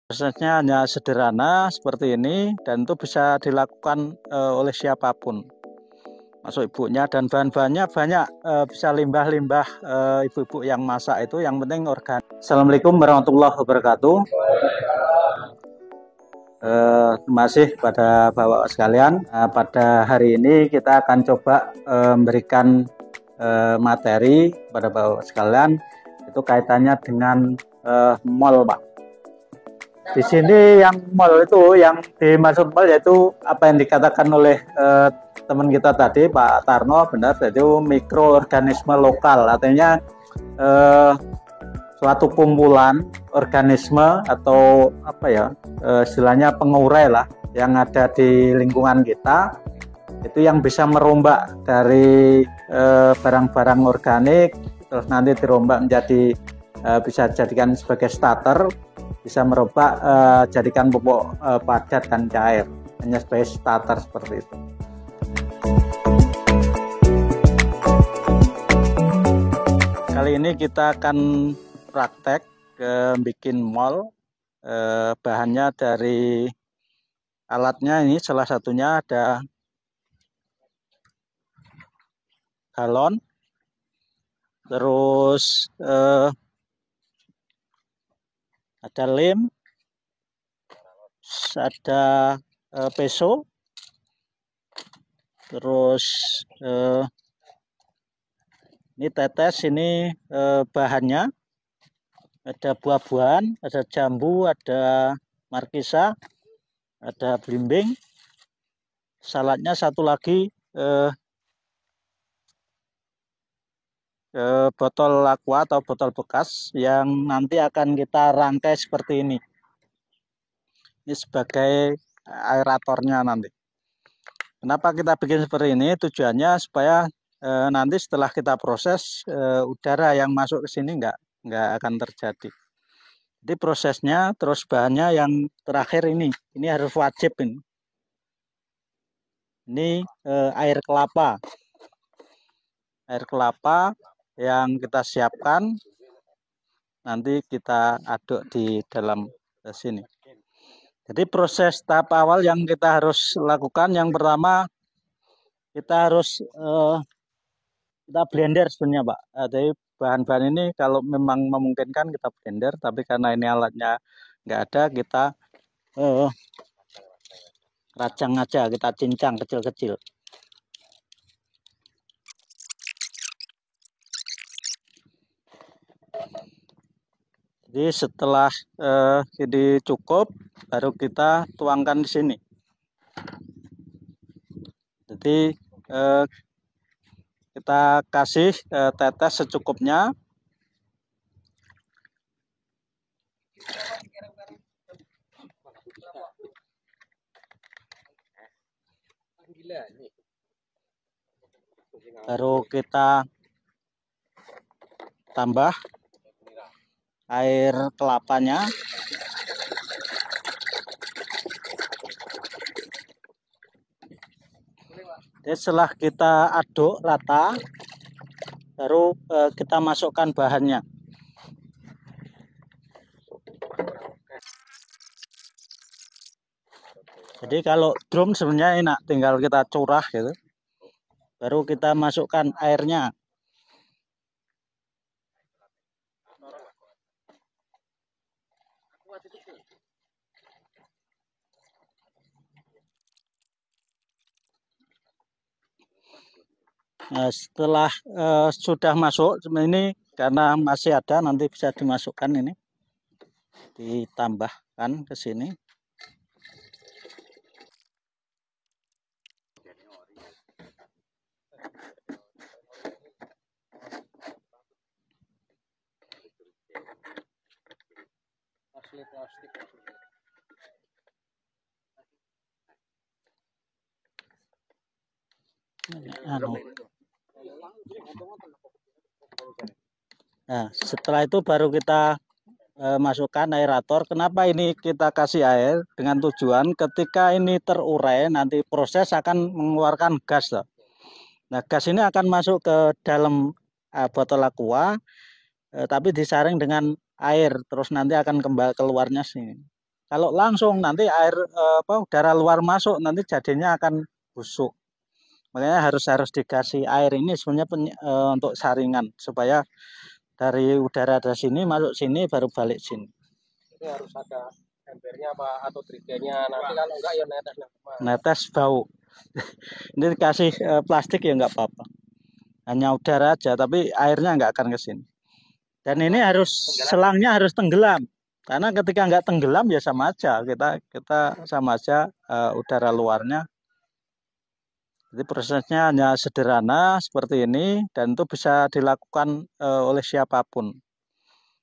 Prosesnya hanya sederhana seperti ini dan itu bisa dilakukan oleh siapapun. Masuk ibunya dan bahan-bahannya banyak, bisa limbah-limbah ibu-ibu yang masak itu, yang penting organik. Assalamualaikum warahmatullahi wabarakatuh. Terima kasih pada Bapak sekalian. Pada hari ini kita akan coba memberikan materi pada Bapak sekalian itu kaitannya dengan mall, Pak. Di sini yang mall itu, yang dimaksud mall yaitu apa yang dikatakan oleh teman kita tadi, Pak Tarno, benar, yaitu mikroorganisme lokal, artinya suatu kumpulan organisme atau apa ya, istilahnya pengurai lah yang ada di lingkungan kita, itu yang bisa merombak dari barang-barang organik, terus nanti dirombak menjadi bisa dijadikan sebagai starter, bisa merombak jadikan pupuk padat dan cair, hanya sebagai starter seperti itu. Kali ini kita akan praktek bikin mall. Bahannya dari alatnya ini salah satunya ada galon, terus ada lem, ada peso, terus ini tetes, ini bahannya ada buah-buahan, ada jambu, ada markisa, ada belimbing, saladnya satu lagi botol aqua atau botol bekas yang nanti akan kita rangkai seperti ini. Ini sebagai aeratornya nanti. Kenapa kita bikin seperti ini? Tujuannya supaya nanti setelah kita proses, udara yang masuk ke sini nggak akan terjadi. Jadi prosesnya, terus bahannya yang terakhir ini harus wajib ini. Ini air kelapa. Air kelapa yang kita siapkan, nanti kita aduk di dalam sini. Jadi proses tahap awal yang kita harus lakukan, yang pertama kita harus kita blender sebenarnya, Pak. Jadi bahan-bahan ini kalau memang memungkinkan kita blender, tapi karena ini alatnya nggak ada, kita racang aja, kita cincang kecil-kecil. Jadi setelah ini cukup, baru kita tuangkan di sini. Jadi kita kasih tetes secukupnya. Baru kita tambah air kelapanya. Jadi setelah kita aduk rata, baru kita masukkan bahannya. Jadi kalau drum sebenarnya enak, tinggal kita curah gitu. Baru kita masukkan airnya. Nah, setelah sudah masuk ini, karena masih ada, nanti bisa dimasukkan ini, ditambahkan ke sini. Nah, setelah itu baru kita masukkan aerator. Kenapa ini kita kasih air? Dengan tujuan ketika ini terurai, nanti proses akan mengeluarkan gas. Nah, gas ini akan masuk ke dalam botol aqua, tapi disaring dengan air, terus nanti akan kembali keluarnya sini. Kalau langsung nanti air udara luar masuk nanti jadinya akan busuk. Makanya harus dikasih air ini sebenarnya untuk saringan supaya dari udara dari sini masuk sini baru balik sini. Ini harus ada embernya apa atau triggernya, nanti kalau enggak ya netes. Netes bau. Ini dikasih plastik ya nggak apa-apa. Hanya udara aja, tapi airnya nggak akan ke sini. Dan ini harus selangnya harus tenggelam. Karena ketika nggak tenggelam ya sama aja, kita sama aja udara luarnya. Jadi prosesnya hanya sederhana seperti ini dan itu bisa dilakukan oleh siapapun.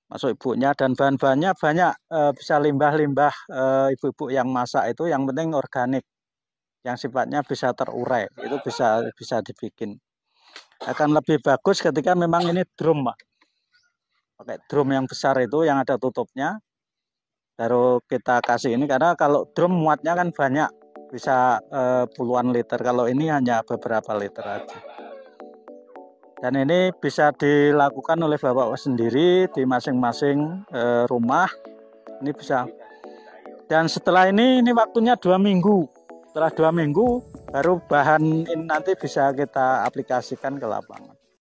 Masuk ibunya dan bahan-bahannya banyak, bisa limbah-limbah ibu-ibu yang masak itu, yang penting organik, yang sifatnya bisa terurai, itu bisa dibikin. Akan lebih bagus ketika memang ini drum, Pak. Pakai drum yang besar itu yang ada tutupnya, baru kita kasih ini, karena kalau drum muatnya kan banyak, bisa puluhan liter, kalau ini hanya beberapa liter aja. Dan ini bisa dilakukan oleh Bapak sendiri di masing-masing rumah. Ini bisa. Dan setelah ini waktunya 2 minggu. Setelah 2 minggu baru bahan ini nanti bisa kita aplikasikan ke lapangan.